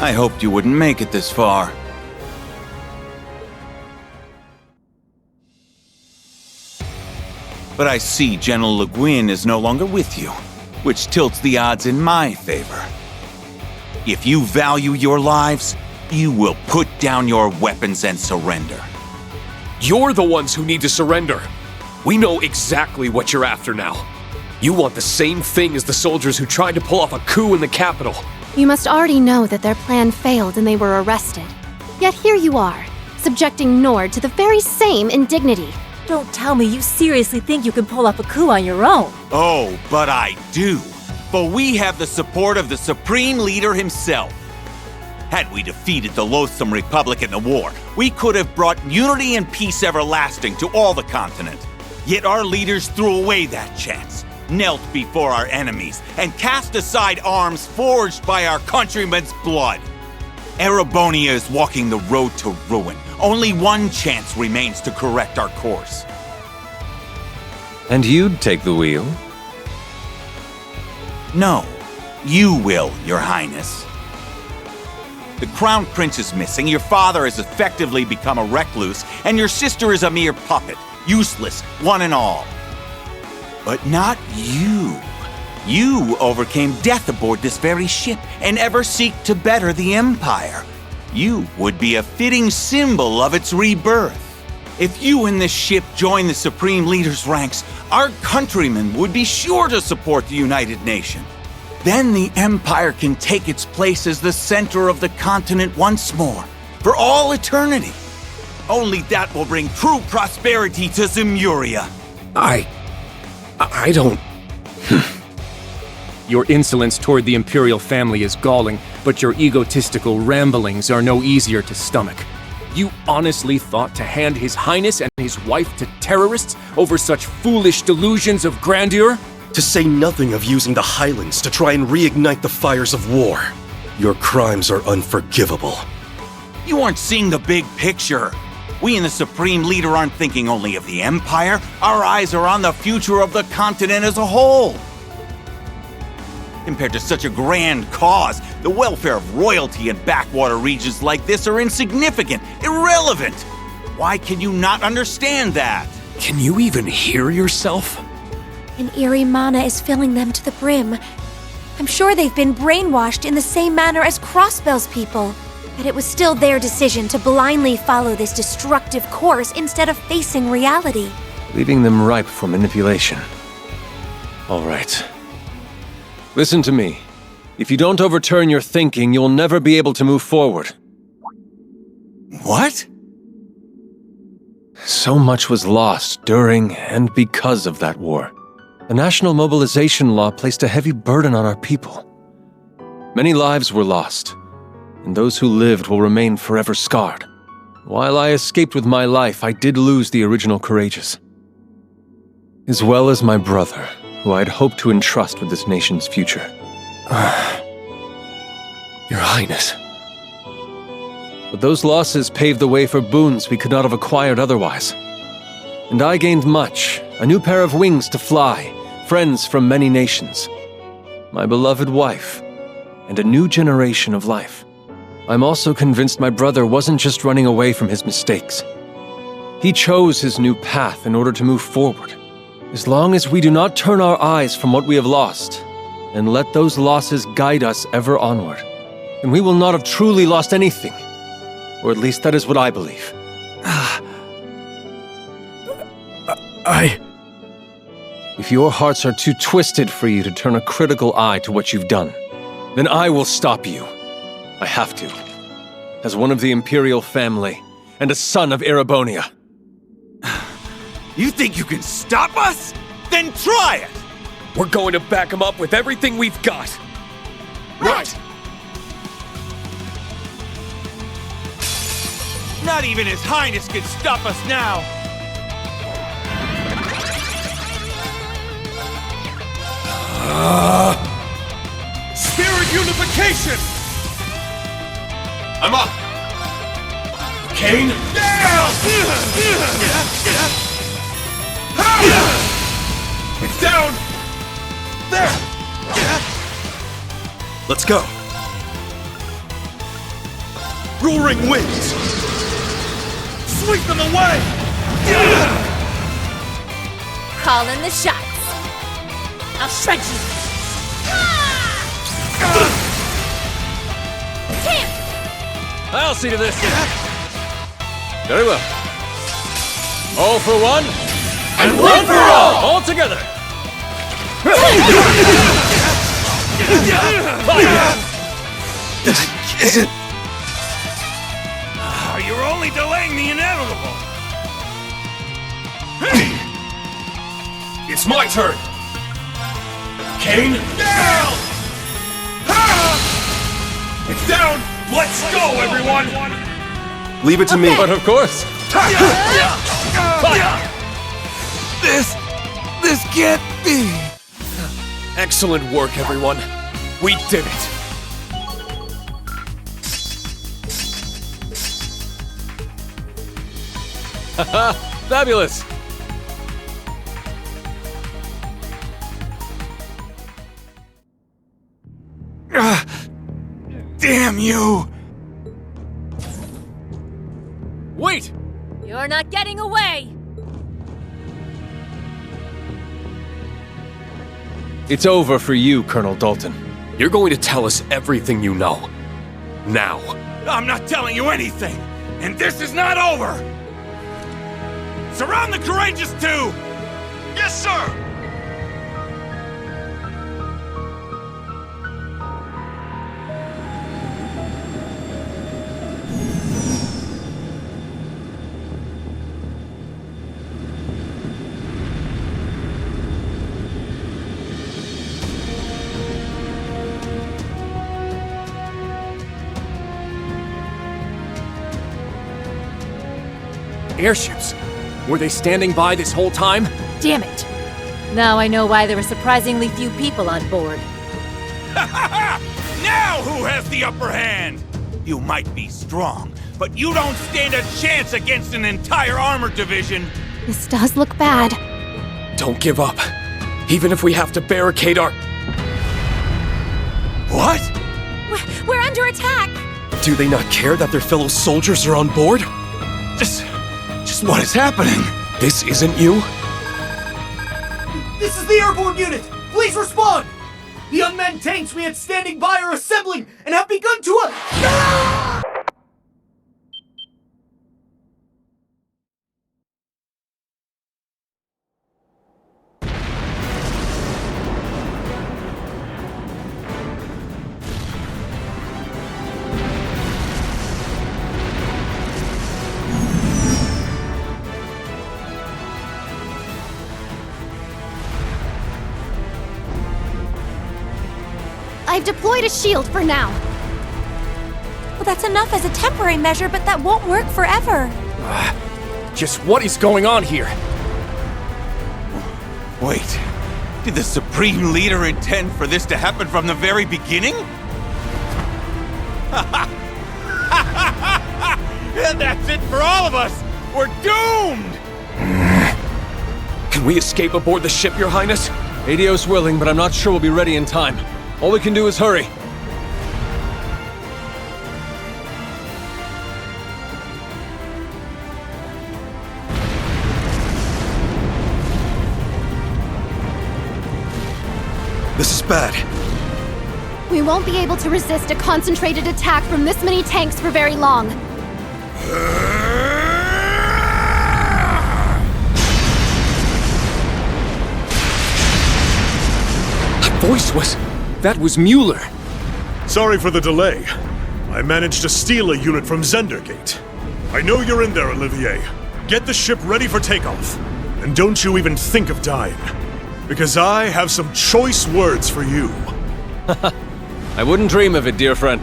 I hoped you wouldn't make it this far. But I see General Le Guin is no longer with you, which tilts the odds in my favor. If you value your lives, you will put down your weapons and surrender. You're the ones who need to surrender. We know exactly what you're after now. You want the same thing as the soldiers who tried to pull off a coup in the capital. You must already know that their plan failed and they were arrested. Yet here you are, subjecting Nord to the very same indignity. Don't tell me you seriously think you can pull off a coup on your own. Oh, but I do. For we have the support of the Supreme Leader himself. Had we defeated the loathsome Republic in the war, we could have brought unity and peace everlasting to all the continent. Yet our leaders threw away that chance, knelt before our enemies, and cast aside arms forged by our countrymen's blood. Erebonia is walking the road to ruin. Only one chance remains to correct our course. And you'd take the wheel? No, you will, Your Highness. The Crown Prince is missing, your father has effectively become a recluse, and your sister is a mere puppet, useless, one and all. But not you. You overcame death aboard this very ship and ever seek to better the Empire. You would be a fitting symbol of its rebirth. If you and this ship join the Supreme Leader's ranks, our countrymen would be sure to support the United Nation. Then the Empire can take its place as the center of the continent once more, for all eternity. Only that will bring true prosperity to Zemuria. I don't... Your insolence toward the Imperial family is galling, but your egotistical ramblings are no easier to stomach. You honestly thought to hand His Highness and his wife to terrorists over such foolish delusions of grandeur? To say nothing of using the Highlands to try and reignite the fires of war. Your crimes are unforgivable. You aren't seeing the big picture. We and the Supreme Leader aren't thinking only of the Empire. Our eyes are on the future of the continent as a whole. Compared to such a grand cause, the welfare of royalty in backwater regions like this are insignificant, irrelevant. Why can you not understand that? Can you even hear yourself? An eerie mana is filling them to the brim. I'm sure they've been brainwashed in the same manner as Crossbell's people. But it was still their decision to blindly follow this destructive course instead of facing reality. Leaving them ripe for manipulation. All right. Listen to me. If you don't overturn your thinking, you'll never be able to move forward. What? So much was lost during and because of that war. The National Mobilization Law placed a heavy burden on our people. Many lives were lost, and those who lived will remain forever scarred. While I escaped with my life, I did lose the original Courageous, as well as my brother, who I'd hoped to entrust with this nation's future. Your Highness. But those losses paved the way for boons we could not have acquired otherwise. And I gained much, a new pair of wings to fly, friends from many nations, my beloved wife, and a new generation of life. I'm also convinced my brother wasn't just running away from his mistakes. He chose his new path in order to move forward. As long as we do not turn our eyes from what we have lost, and let those losses guide us ever onward, then we will not have truly lost anything. Or at least that is what I believe. If your hearts are too twisted for you to turn a critical eye to what you've done, then I will stop you. I have to. As one of the Imperial family, and a son of Erebonia. You think you can stop us? Then try it! We're going to back him up with everything we've got. Right! Not even His Highness can stop us now! Spirit unification! I'm up! Kane? It's down! There! Let's go. Roaring winds! Sweep them away! Calling the shots. I'll shred you. Damn! I'll see to this. Very well. All for one, and one for all! All together! You're only delaying the inevitable. It's my turn! Kane? Down! It's down! Let's go, everyone! Leave it to me. But of course. This can't be. Excellent work, everyone. We did it. Fabulous. Damn you! Wait! You're not getting away! It's over for you, Colonel Dalton. You're going to tell us everything you know. Now. I'm not telling you anything, and this is not over! Surround the Courageous 2! Yes, sir! Airships? Were they standing by this whole time? Damn it! Now I know why there were surprisingly few people on board. Now who has the upper hand? You might be strong, but you don't stand a chance against an entire armored division. This does look bad. Don't give up. Even if we have to barricade our... What? We're under attack! Do they not care that their fellow soldiers are on board? Just what is happening? This isn't you? This is the airborne unit! Please respond! The unmanned tanks we had standing by are assembling and have begun to I've deployed a shield for now. Well, that's enough as a temporary measure, but that won't work forever. Just what is going on here? Wait, did the Supreme Leader intend for this to happen from the very beginning? And that's it for all of us! We're doomed! Can we escape aboard the ship, Your Highness? Arios willing, but I'm not sure we'll be ready in time. All we can do is hurry. This is bad. We won't be able to resist a concentrated attack from this many tanks for very long. That voice was... That was Mueller. Sorry for the delay. I managed to steal a unit from Zendergate. I know you're in there, Olivier. Get the ship ready for takeoff. And don't you even think of dying. Because I have some choice words for you. I wouldn't dream of it, dear friend.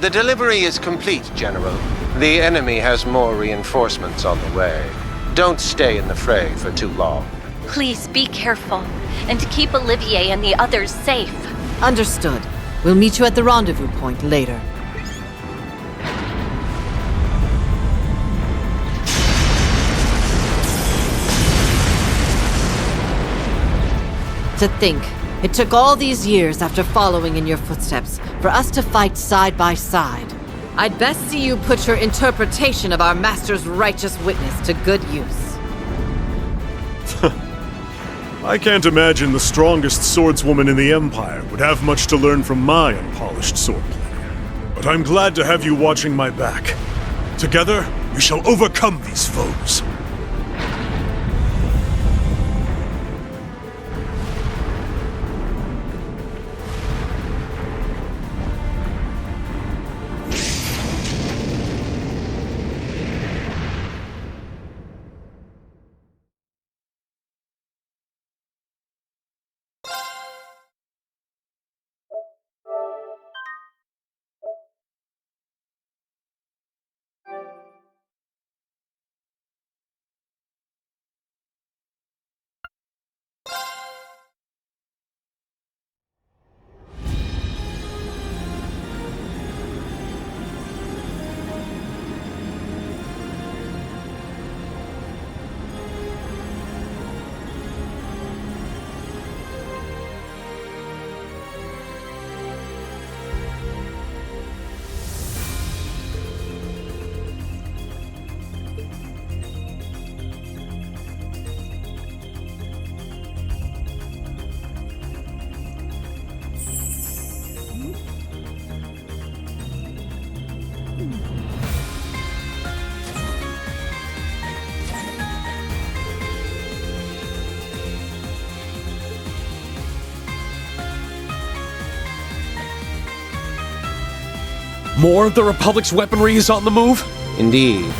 The delivery is complete, General. The enemy has more reinforcements on the way. Don't stay in the fray for too long. Please be careful, and keep Olivier and the others safe. Understood. We'll meet you at the rendezvous point later. To think, it took all these years after following in your footsteps for us to fight side by side. I'd best see you put your interpretation of our master's righteous witness to good use. I can't imagine the strongest swordswoman in the Empire would have much to learn from my unpolished swordplay. But I'm glad to have you watching my back. Together, we shall overcome these foes. More of the Republic's weaponry is on the move? Indeed.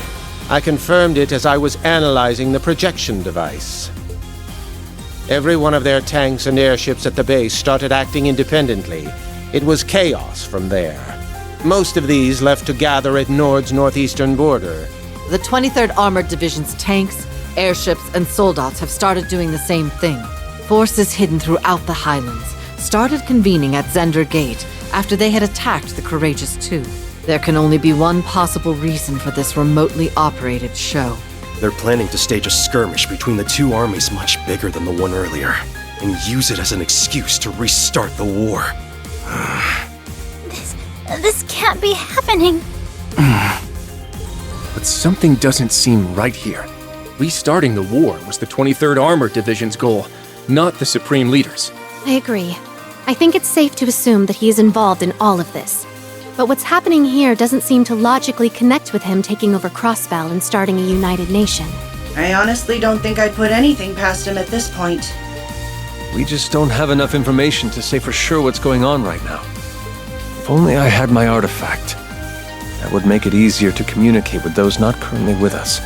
I confirmed it as I was analyzing the projection device. Every one of their tanks and airships at the base started acting independently. It was chaos from there. Most of these left to gather at Nord's northeastern border. The 23rd Armored Division's tanks, airships, and soldats have started doing the same thing. Forces hidden throughout the Highlands started convening at Zender Gate after they had attacked the Courageous II. There can only be one possible reason for this remotely operated show. They're planning to stage a skirmish between the two armies much bigger than the one earlier, and use it as an excuse to restart the war. This can't be happening. But something doesn't seem right here. Restarting the war was the 23rd Armored Division's goal, not the Supreme Leader's. I agree. I think it's safe to assume that he is involved in all of this. But what's happening here doesn't seem to logically connect with him taking over Crossbell and starting a united nation. I honestly don't think I'd put anything past him at this point. We just don't have enough information to say for sure what's going on right now. If only I had my artifact. That would make it easier to communicate with those not currently with us.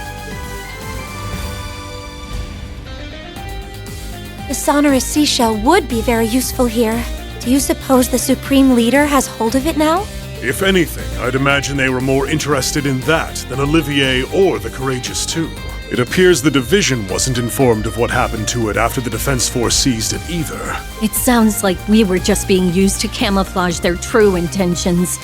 The sonorous seashell would be very useful here. Do you suppose the Supreme Leader has hold of it now? If anything, I'd imagine they were more interested in that than Olivier or the Courageous II. It appears the division wasn't informed of what happened to it after the Defense Force seized it either. It sounds like we were just being used to camouflage their true intentions,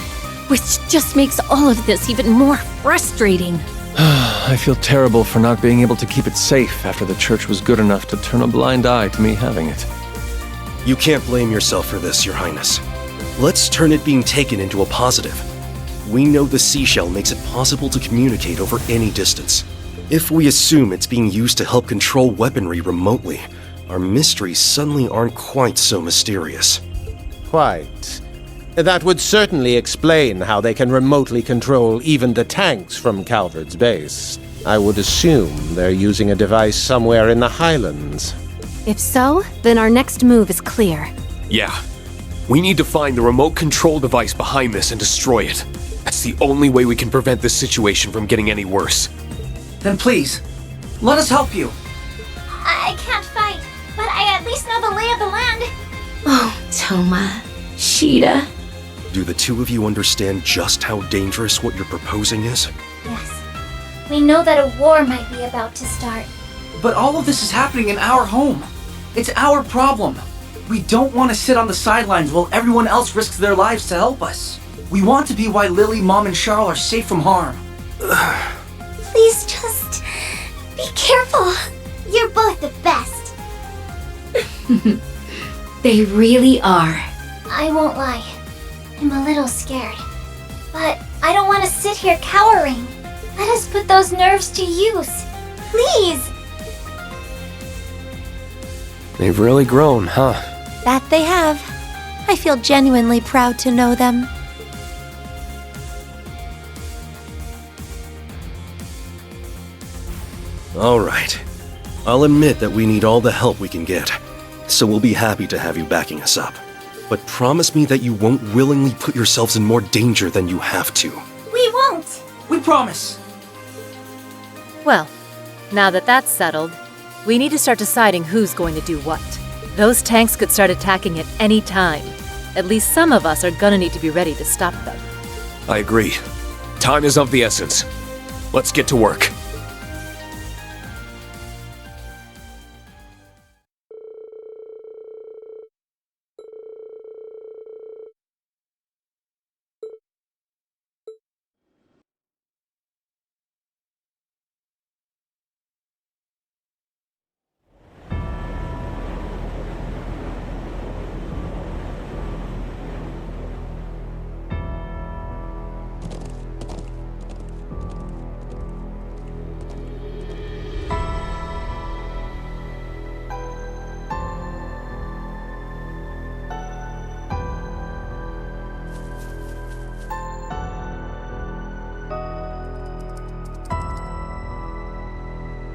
which just makes all of this even more frustrating. I feel terrible for not being able to keep it safe after the Church was good enough to turn a blind eye to me having it. You can't blame yourself for this, Your Highness. Let's turn it being taken into a positive. We know the seashell makes it possible to communicate over any distance. If we assume it's being used to help control weaponry remotely, our mysteries suddenly aren't quite so mysterious. Quite. That would certainly explain how they can remotely control even the tanks from Calvard's base. I would assume they're using a device somewhere in the Highlands. If so, then our next move is clear. Yeah. We need to find the remote control device behind this and destroy it. That's the only way we can prevent this situation from getting any worse. Then please, let us help you. I can't fight, but I at least know the lay of the land. Oh, Toma. Sheeta. Do the two of you understand just how dangerous what you're proposing is? Yes. We know that a war might be about to start. But all of this is happening in our home. It's our problem. We don't want to sit on the sidelines while everyone else risks their lives to help us. We want to be why Lily, Mom, and Charles are safe from harm. Please just be careful. You're both the best. They really are. I won't lie. I'm a little scared. But I don't want to sit here cowering. Let us put those nerves to use. Please! They've really grown, huh? That they have. I feel genuinely proud to know them. All right. I'll admit that we need all the help we can get, so we'll be happy to have you backing us up. But promise me that you won't willingly put yourselves in more danger than you have to. We won't! We promise! Well, now that that's settled, we need to start deciding who's going to do what. Those tanks could start attacking at any time. At least some of us are gonna need to be ready to stop them. I agree. Time is of the essence. Let's get to work.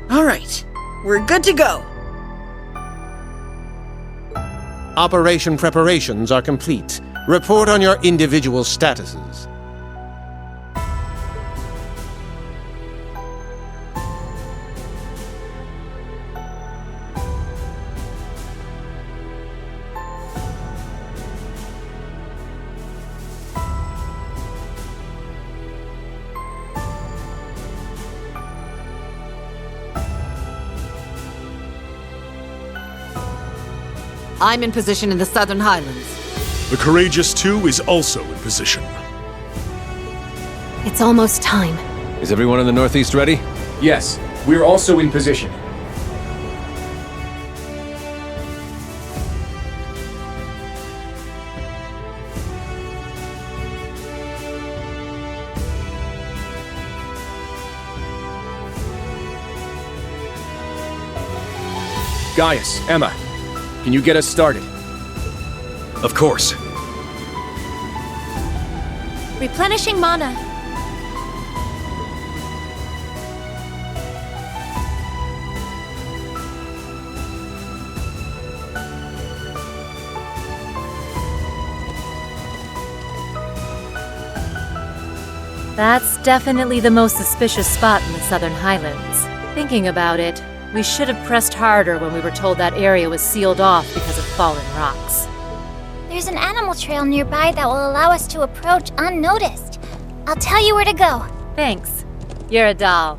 All right, we're good to go. Operation preparations are complete. Report on your individual statuses. I'm in position in the Southern Highlands. The Courageous 2 is also in position. It's almost time. Is everyone in the Northeast ready? Yes, we're also in position. Gaius, Emma, can you get us started? Of course. Replenishing mana. That's definitely the most suspicious spot in the Southern Highlands. Thinking about it, we should have pressed harder when we were told that area was sealed off because of fallen rocks. There's an animal trail nearby that will allow us to approach unnoticed. I'll tell you where to go. Thanks. You're a doll.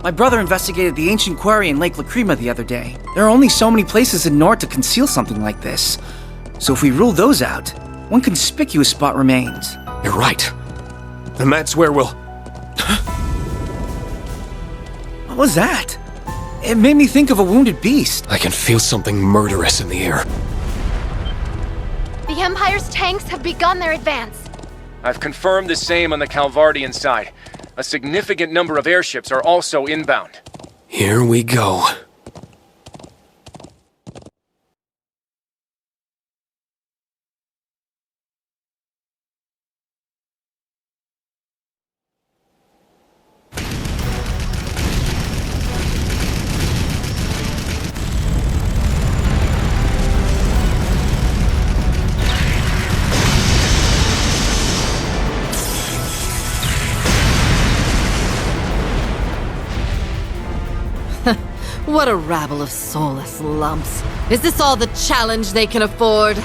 My brother investigated the ancient quarry in Lake Lacrima the other day. There are only so many places in Nord to conceal something like this. So if we rule those out, one conspicuous spot remains. You're right. And that's where we'll... What was that? It made me think of a wounded beast. I can feel something murderous in the air. The Empire's tanks have begun their advance. I've confirmed the same on the Calvardian side. A significant number of airships are also inbound. Here we go. What a rabble of soulless lumps. Is this all the challenge they can afford?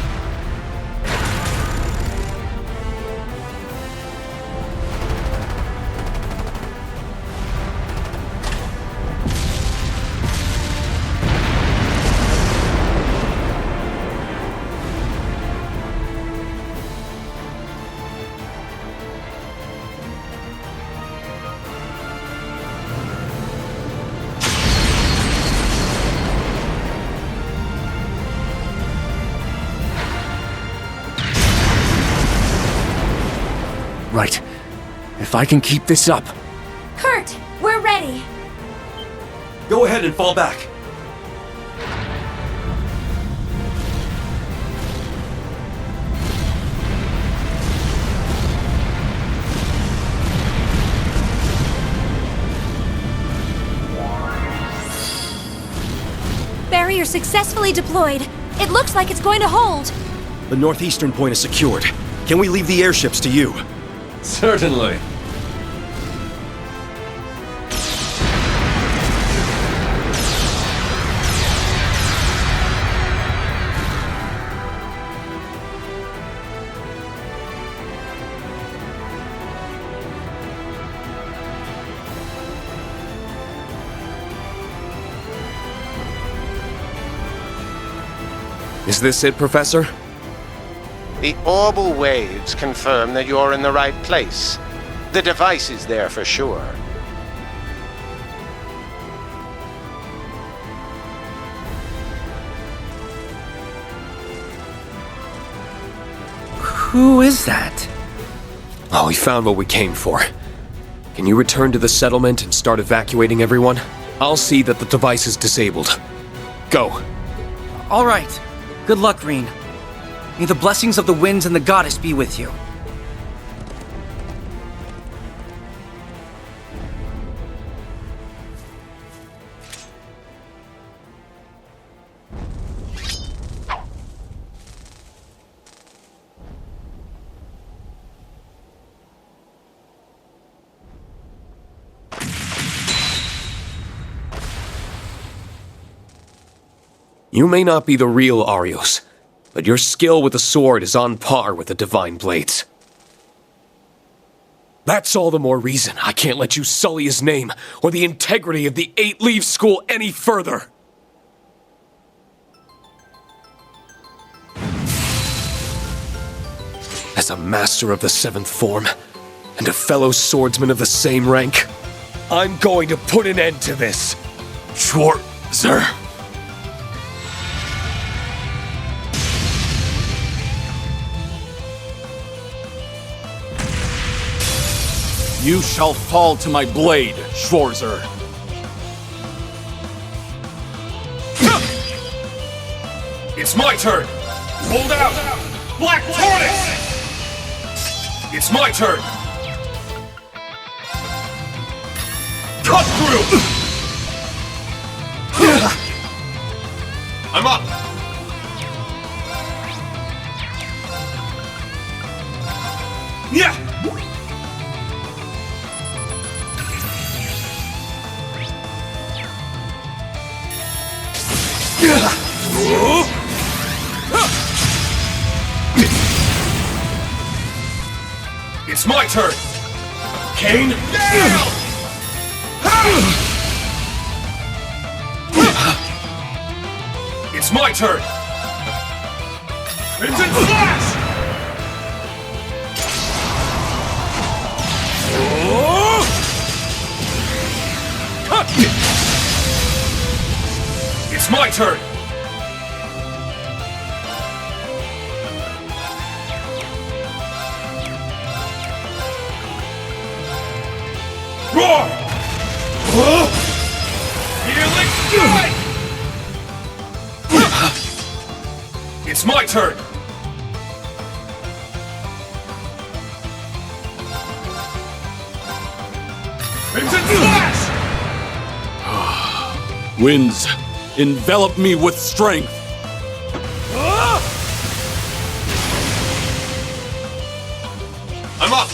Right. If I can keep this up... Kurt, we're ready. Go ahead and fall back. Barrier successfully deployed. It looks like it's going to hold. The northeastern point is secured. Can we leave the airships to you? Certainly. Is this it, Professor? The orbal waves confirm that you're in the right place. The device is there for sure. Who is that? Oh, we found what we came for. Can you return to the settlement and start evacuating everyone? I'll see that the device is disabled. Go. All right. Good luck, Rean. May the blessings of the winds and the goddess be with you. You may not be the real Arios, but your skill with the sword is on par with the Divine Blades. That's all the more reason I can't let you sully his name or the integrity of the Eight-Leaf School any further. As a master of the Seventh Form, and a fellow swordsman of the same rank, I'm going to put an end to this. Schwarzer. You shall fall to my blade, Schwarzer. It's my turn! Hold out! Black Tortoise! It's my turn! Cut through! I'm up! Yeah! It's my turn! Kane, down! It's my turn! Crimson Slash! It's my turn! Roar! Healing strike! It's my turn! Crimson Slash! Winds, envelop me with strength. I'm up!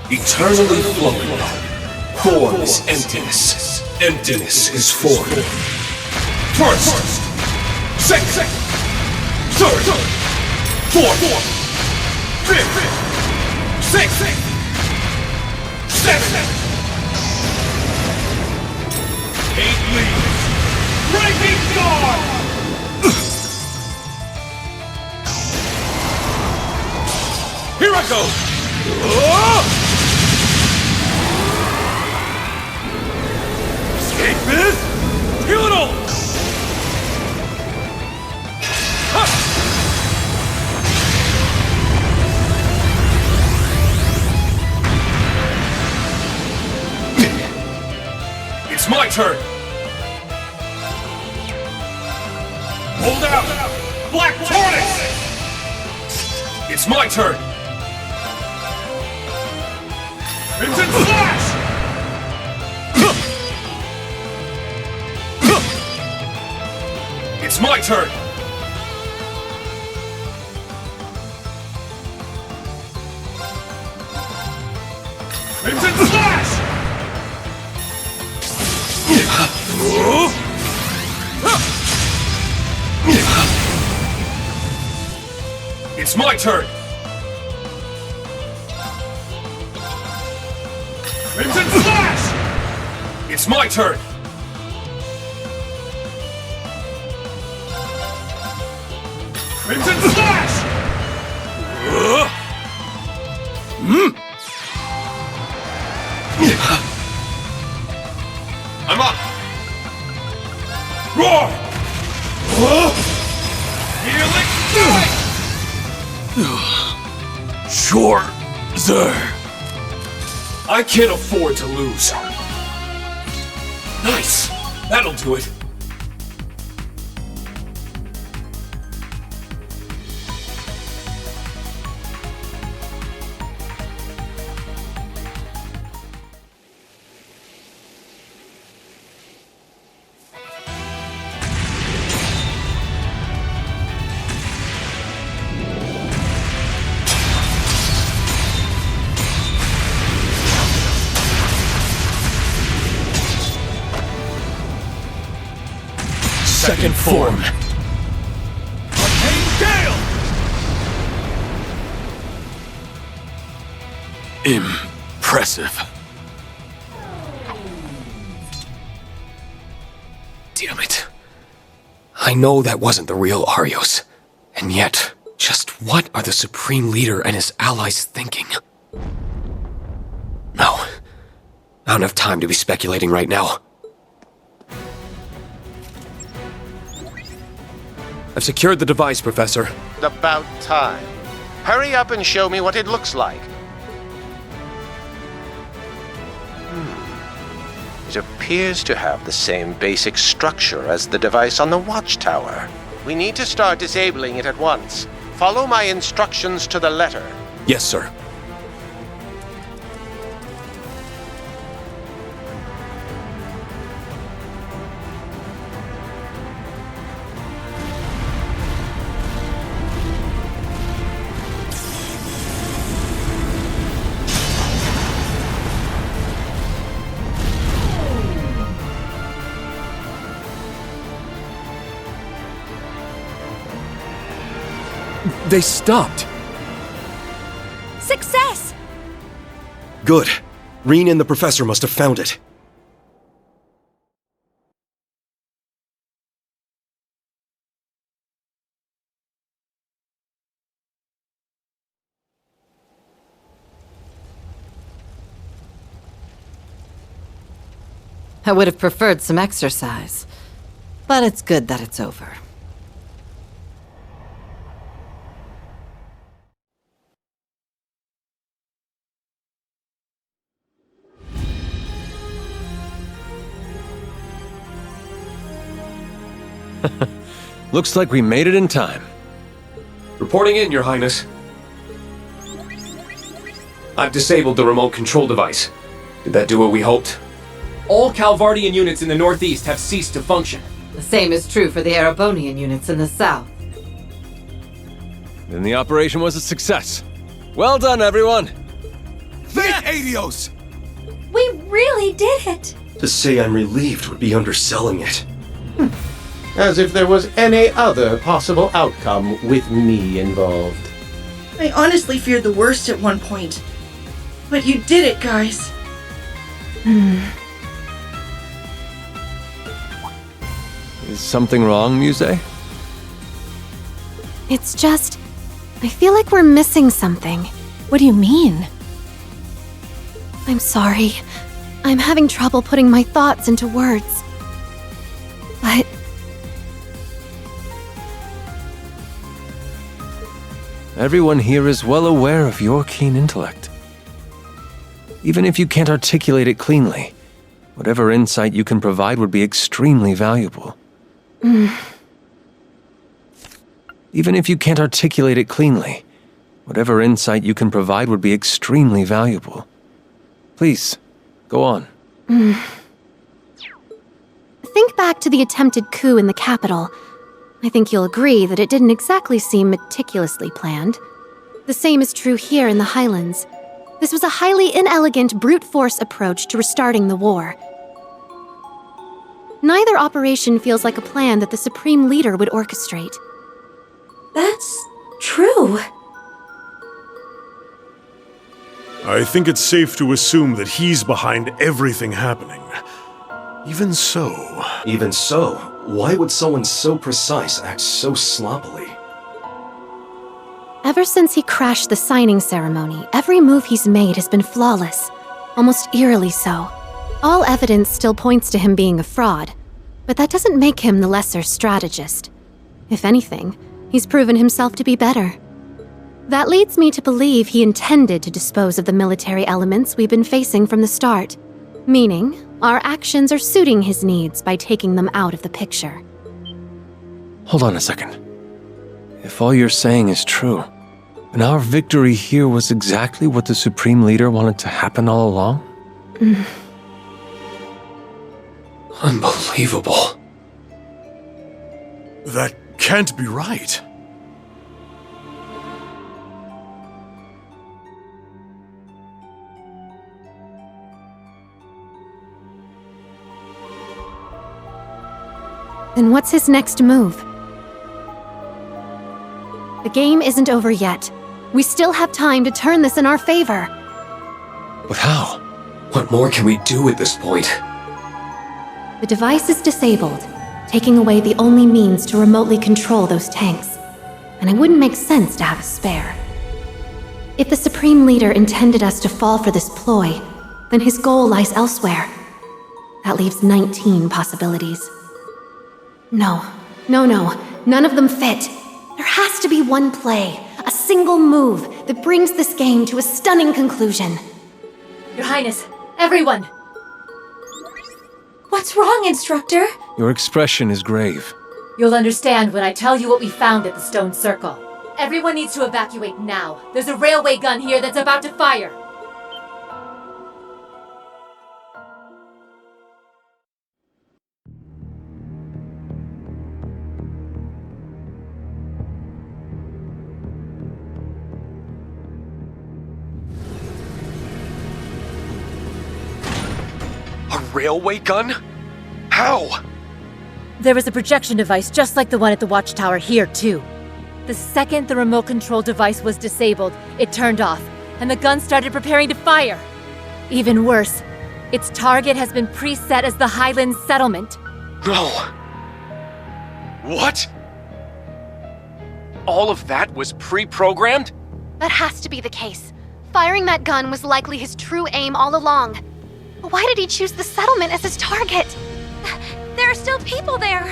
Eternally flowing. Form is emptiness. Emptiness is form. First! Second! Third! Fourth! Fifth! Sixth! Seventh! 8 leaves! Breaking Dawn! Here I go! Escape this! Kill it all! It's my turn! Hold out! Black Tortoise! It's my turn! Crimson Slash! It's my turn! Crimson Slash! It's my turn! Crimson Slash! It's my turn! Crimson Slash! I'm up! Roar! Healing strike! Sure, sir. I can't afford to lose. Nice! That'll do it. Second form. Arcane Gale! Impressive. Damn it. I know that wasn't the real Arios. And yet, just what are the Supreme Leader and his allies thinking? No. I don't have time to be speculating right now. I've secured the device, Professor. About time. Hurry up and show me what it looks like. It appears to have the same basic structure as the device on the watchtower. We need to start disabling it at once. Follow my instructions to the letter. Yes, sir. They stopped. Success! Good. Rean and the Professor must have found it. I would have preferred some exercise, but it's good that it's over. Looks like we made it in time. Reporting in, Your Highness. I've disabled the remote control device. Did that do what we hoped? All Calvardian units in the northeast have ceased to function. The same is true for the Erebonian units in the south. Then the operation was a success. Well done, everyone! Fake Arios! We really did it! To say I'm relieved would be underselling it. As if there was any other possible outcome with me involved. I honestly feared the worst at one point. But you did it, guys. Is something wrong, Muse? It's just... I feel like we're missing something. What do you mean? I'm sorry. I'm having trouble putting my thoughts into words. But... Everyone here is well aware of your keen intellect. Even if you can't articulate it cleanly, Whatever insight you can provide would be extremely valuable. Even if you can't articulate it cleanly, whatever insight you can provide would be extremely valuable. Please, go on. Think back to the attempted coup in the capital. I think you'll agree that it didn't exactly seem meticulously planned. The same is true here in the Highlands. This was a highly inelegant brute force approach to restarting the war. Neither operation feels like a plan that the Supreme Leader would orchestrate. That's true. I think it's safe to assume that he's behind everything happening. Even so, why would someone so precise act so sloppily? Ever since he crashed the signing ceremony, every move he's made has been flawless, almost eerily so. All evidence still points to him being a fraud, but that doesn't make him the lesser strategist. If anything, he's proven himself to be better. That leads me to believe he intended to dispose of the military elements we've been facing from the start, meaning our actions are suiting his needs by taking them out of the picture. Hold on a second. If all you're saying is true, then our victory here was exactly what the Supreme Leader wanted to happen all along? Unbelievable. That can't be right. Then what's his next move? The game isn't over yet. We still have time to turn this in our favor. But how? What more can we do at this point? The device is disabled, taking away the only means to remotely control those tanks. And it wouldn't make sense to have a spare. If the Supreme Leader intended us to fall for this ploy, then his goal lies elsewhere. That leaves 19 possibilities. No, none of them fit. There has to be one play, a single move that brings this game to a stunning conclusion. Your Highness, everyone! What's wrong, Instructor? Your expression is grave. You'll understand when I tell you what we found at the Stone Circle. Everyone needs to evacuate now. There's a railway gun here that's about to fire. A railway gun? How? There was a projection device just like the one at the watchtower here, too. The second the remote control device was disabled, it turned off, and the gun started preparing to fire. Even worse, its target has been preset as the Highlands settlement. No. What? All of that was pre-programmed? That has to be the case. Firing that gun was likely his true aim all along. But why did he choose the settlement as his target? There are still people there!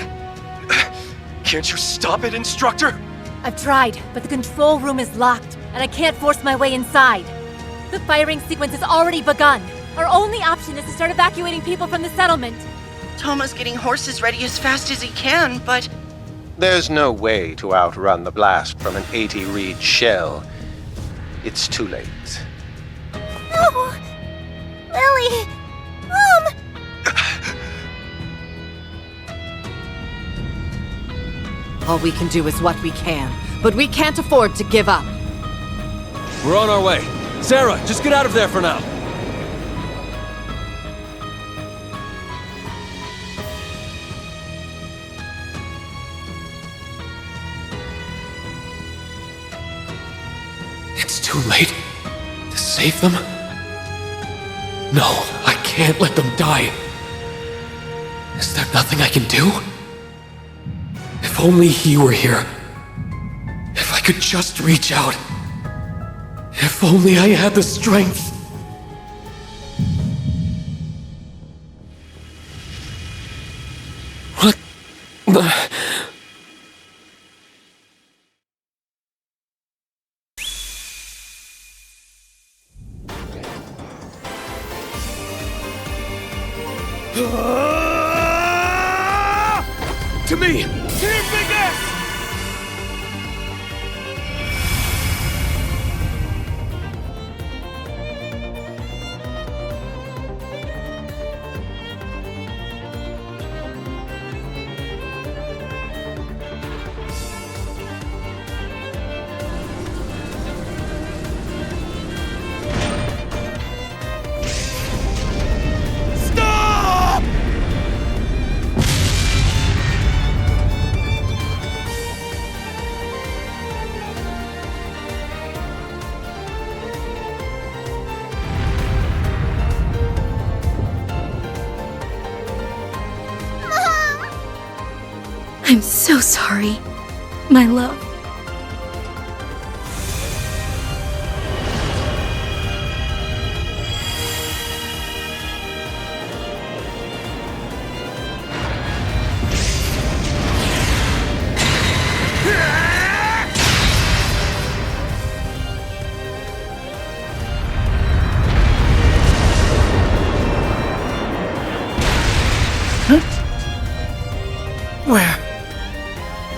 Can't you stop it, Instructor? I've tried, but the control room is locked, and I can't force my way inside. The firing sequence has already begun. Our only option is to start evacuating people from the settlement. Toma's getting horses ready as fast as he can, but... There's no way to outrun the blast from an 80-reed shell. It's too late. No! Lily! Mom! All we can do is what we can, but we can't afford to give up. We're on our way. Sarah, just get out of there for now. It's too late to save them? No, I can't let them die. Is there nothing I can do? If only he were here. If I could just reach out. If only I had the strength. What? To me! Tyrfing S! I'm so sorry, my love.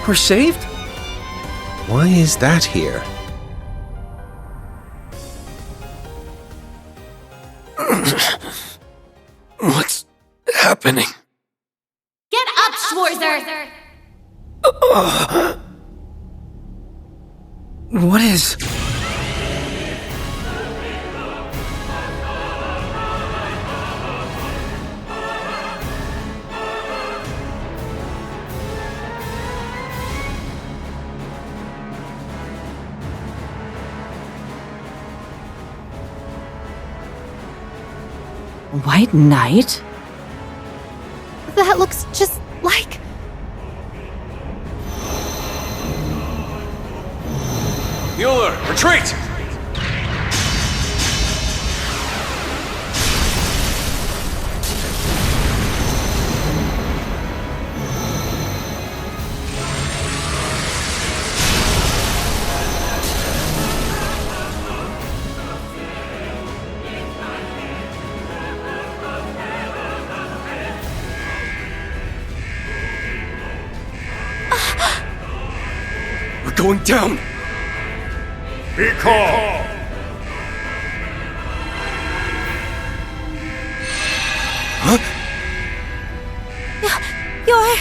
We're saved? Why is that here? What's happening? Get up, Schwarzer! What is... White Knight? That looks just like... Mueller, retreat! Going down! Be calm! Huh? You're...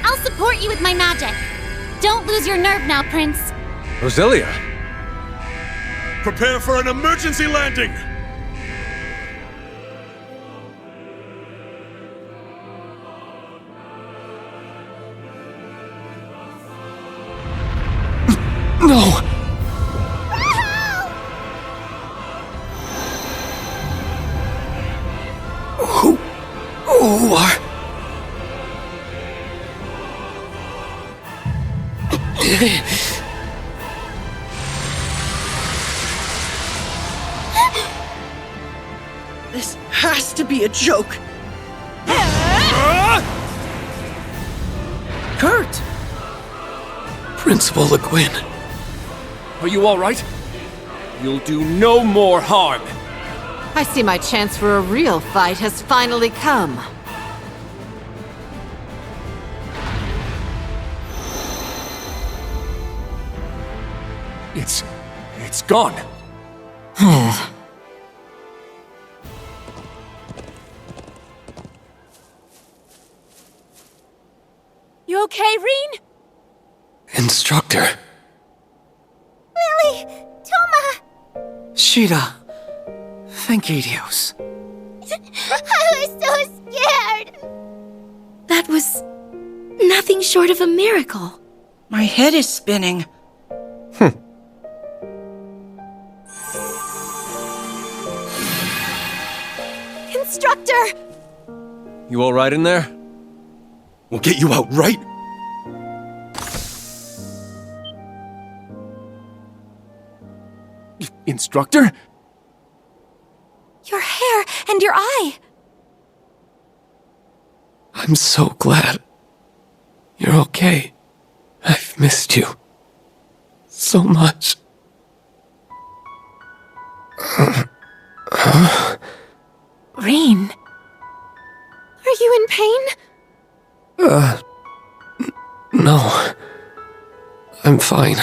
I'll support you with my magic. Don't lose your nerve now, Prince. Roselia! Prepare for an emergency landing! No! Who are... This has to be a joke. Kurt! Principal Le Guin. Are you all right? You'll do no more harm. I see my chance for a real fight has finally come. It's gone. You okay, Rean? Instructor. Lily! Toma! Sheeta. Fake Arios. I was so scared! That was nothing short of a miracle. My head is spinning. Instructor! You all right in there? We'll get you out, right? Instructor? Your hair and your eye! I'm so glad. You're okay. I I've missed you so much. Rean. Are you in pain? No. I'm fine.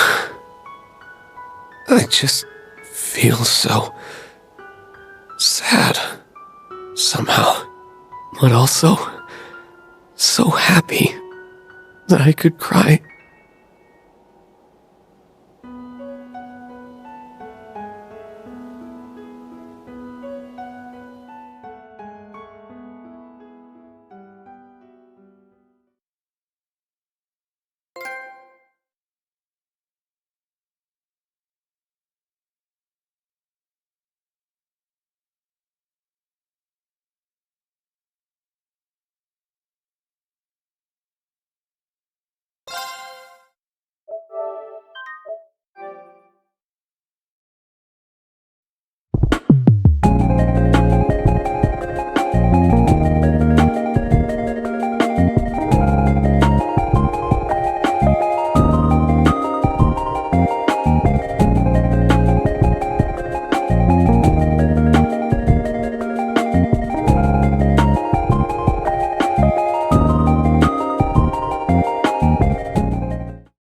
I just feel so sad somehow, but also so happy that I could cry